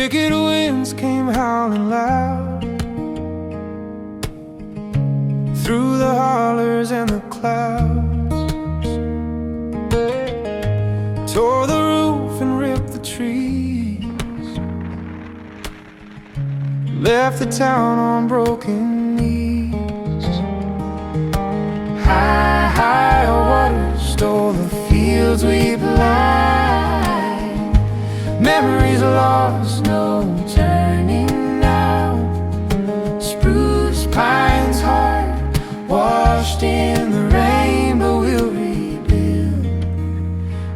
wicked winds came howling loud through the hollers and the clouds, tore the roof and ripped the trees, left the town on broken knees. High, high water stole the fields we blind. Memories lost, no turning now. Spruce, pines, heart washed in the rain, but we'll rebuild,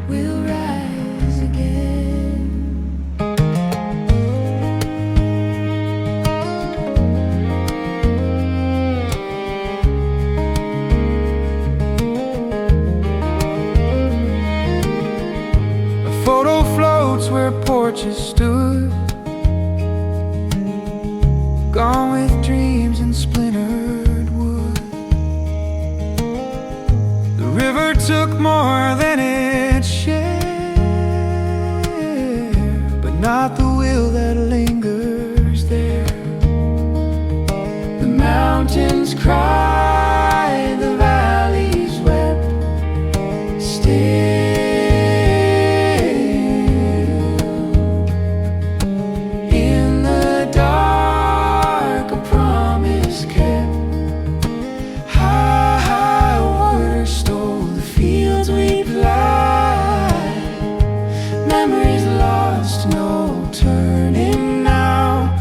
we'll rise again. A photo floats where porches stood, gone with dreams and splintered wood. The river took more than its share, but not the will that lingers there. The mountains cried, the valleys wept, still. In the dark, a promise kept. High, high water stole the fields we plied. Memories lost, no turning now.